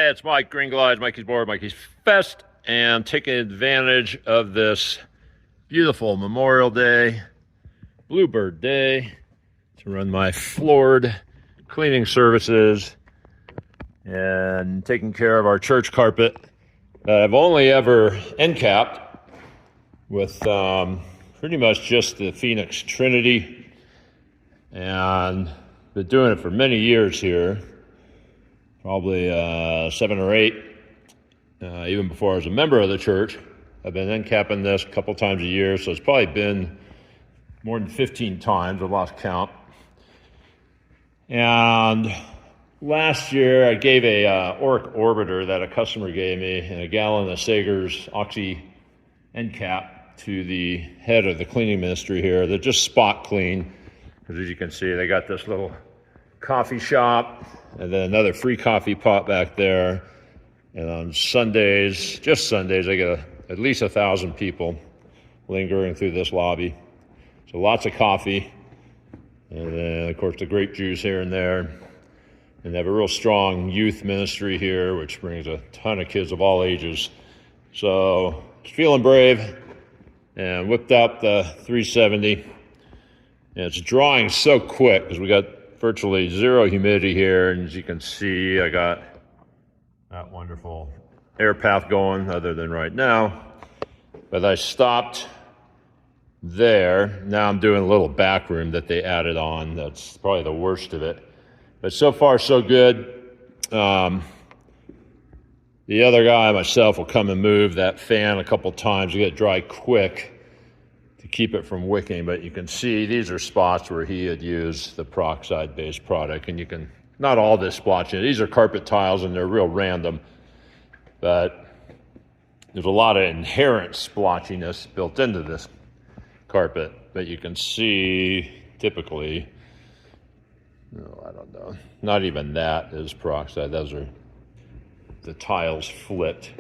Hey, it's Mike, Green Glides, Mikey's Board, Mikey's Fest, and taking advantage of this beautiful Memorial Day, Bluebird Day, to run my floored cleaning services and taking care of our church carpet that I've only ever end capped with pretty much just the Phoenix Trinity, and been doing it for many years here. Probably 7 or 8, even before I was a member of the church. I've been end capping this a couple times a year, so it's probably been more than 15 times. I've lost count. And last year, I gave a Oric Orbiter that a customer gave me and a gallon of Sager's Oxy end cap to the head of the cleaning ministry here. They're just spot clean, because as you can see, they got this little coffee shop and then another free coffee pot back there. And on Sundays, just Sundays, I get at least 1,000 people lingering through this lobby. So lots of coffee, and then of course the grape juice here and there. And they have a real strong youth ministry here, which brings a ton of kids of all ages. So just feeling brave, and whipped up the 370. And it's drying so quick because we got virtually zero humidity here, and as you can see, I got that wonderful air path going, other than right now. But I stopped there. Now I'm doing a little back room that they added on. That's probably the worst of it. But so far, so good. The other guy, myself, will come and move that fan a couple times to get it dry quick, to keep it from wicking. But you can see these are spots where he had used the peroxide-based product, and you can, not all this splotching. These are carpet tiles and they're real random, but there's a lot of inherent splotchiness built into this carpet. But you can see typically, I don't know, not even that is peroxide. Those are the tiles flipped.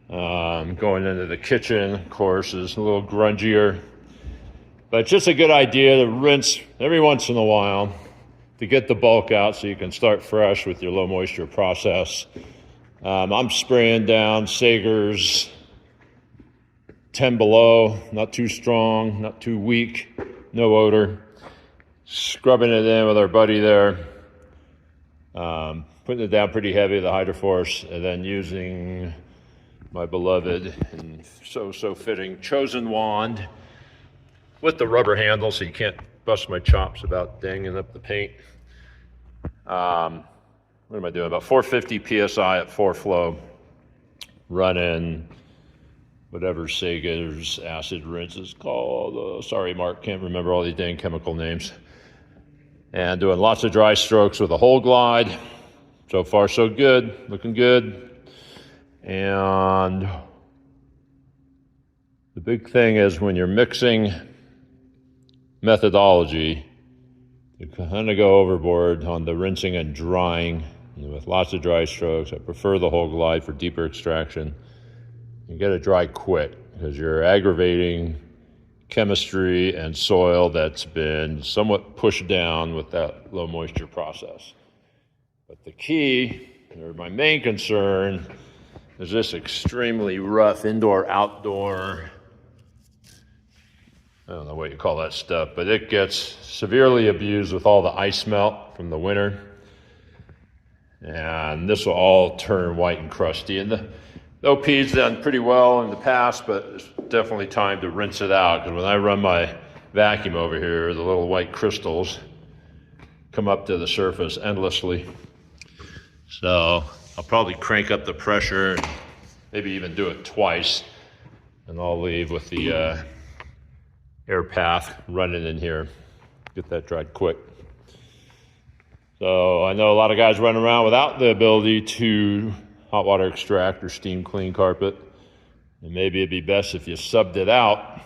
Going into the kitchen, of course, is a little grungier, but it's just a good idea to rinse every once in a while to get the bulk out so you can start fresh with your low moisture process. I'm spraying down Sager's 10 below, not too strong, not too weak, no odor. Scrubbing it in with our buddy there, putting it down pretty heavy, the Hydroforce, and then using my beloved and so fitting Chosen wand with the rubber handle, so you can't bust my chops about dangling up the paint. What am I doing? About 450 psi at 4 flow, running whatever Sager's acid rinse is called. Sorry, Mark, can't remember all these dang chemical names. And doing lots of dry strokes with a whole glide. So far, so good, looking good. And the big thing is, when you're mixing methodology, you kind of go overboard on the rinsing and drying. And with lots of dry strokes, I prefer the whole glide for deeper extraction. You get it dry quick, because you're aggravating chemistry and soil that's been somewhat pushed down with that low moisture process. But the key, or my main concern, is this extremely rough indoor-outdoor, I don't know what you call that stuff, but it gets severely abused with all the ice melt from the winter. And this will all turn white and crusty. And the OP's done pretty well in the past, but it's definitely time to rinse it out, because when I run my vacuum over here, the little white crystals come up to the surface endlessly. So I'll probably crank up the pressure and maybe even do it twice, and I'll leave with the air path running in here. Get that dried quick. So I know a lot of guys running around without the ability to hot water extract or steam clean carpet, and maybe it'd be best if you subbed it out,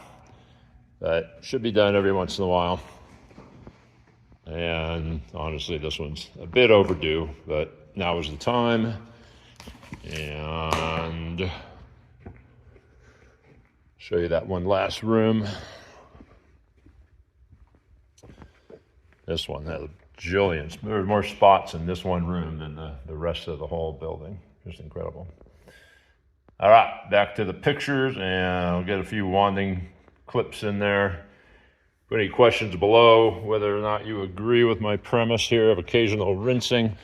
but it should be done every once in a while. And honestly, this one's a bit overdue, but now is the time. And show you that one last room. This one had jillions. There are more spots in this one room than the rest of the whole building. Just incredible. All right, back to the pictures, and I'll get a few wanding clips in there. Put any questions below, whether or not you agree with my premise here of occasional rinsing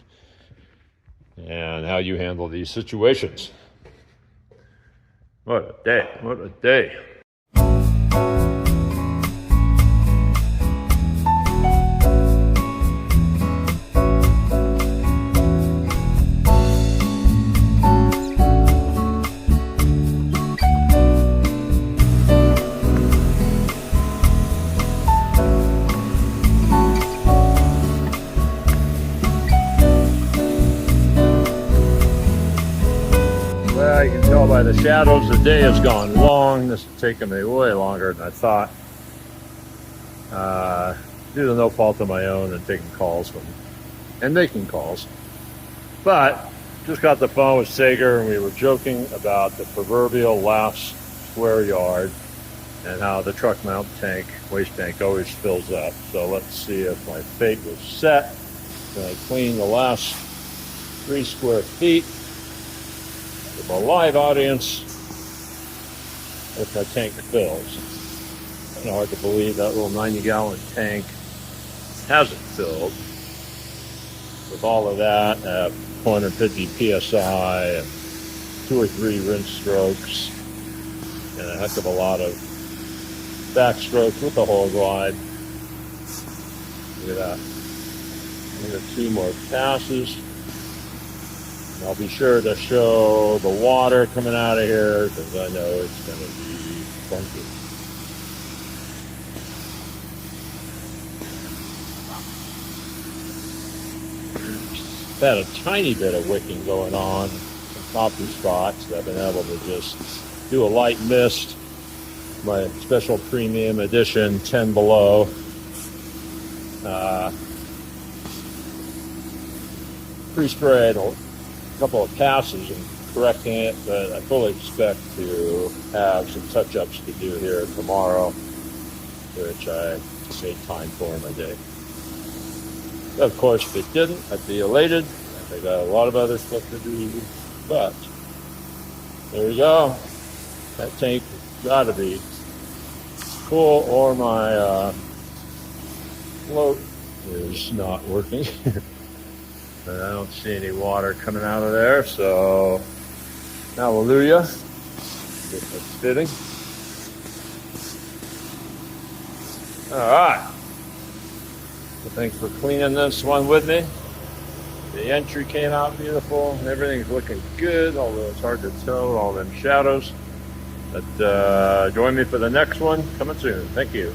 and how you handle these situations. What a day, what a day. Well, you can tell by the shadows the day has gone long. This has taken me way longer than I thought. Due to no fault of my own and taking calls and making calls. But just got the phone with Sager and we were joking about the proverbial last square yard and how the truck mount tank, waste tank, always fills up. So let's see if my fate was set. I clean the last 3 square feet. For my live audience, if that tank fills. Kind of hard to believe that little 90-gallon tank hasn't filled. With all of that, 450 psi and 2 or 3 rinse strokes, and a heck of a lot of backstrokes with the whole glide. Look at that. I got 2 more passes. And I'll be sure to show the water coming out of here because I know it's going to be funky. Had a tiny bit of wicking going on, some toppy spots that I've been able to just do a light mist. My special premium edition 10 below. Pre-sprayed a couple of passes and correcting it, but I fully expect to have some touch-ups to do here tomorrow, which I made time for in my day. Of course, if it didn't, I'd be elated. I got a lot of other stuff to do, but there you go. That tank has got to be full, or my float is not working. But I don't see any water coming out of there, so hallelujah. Get this fitting. All right. So thanks for cleaning this one with me. The entry came out beautiful. Everything's looking good, although it's hard to tell with all them shadows. But join me for the next one coming soon. Thank you.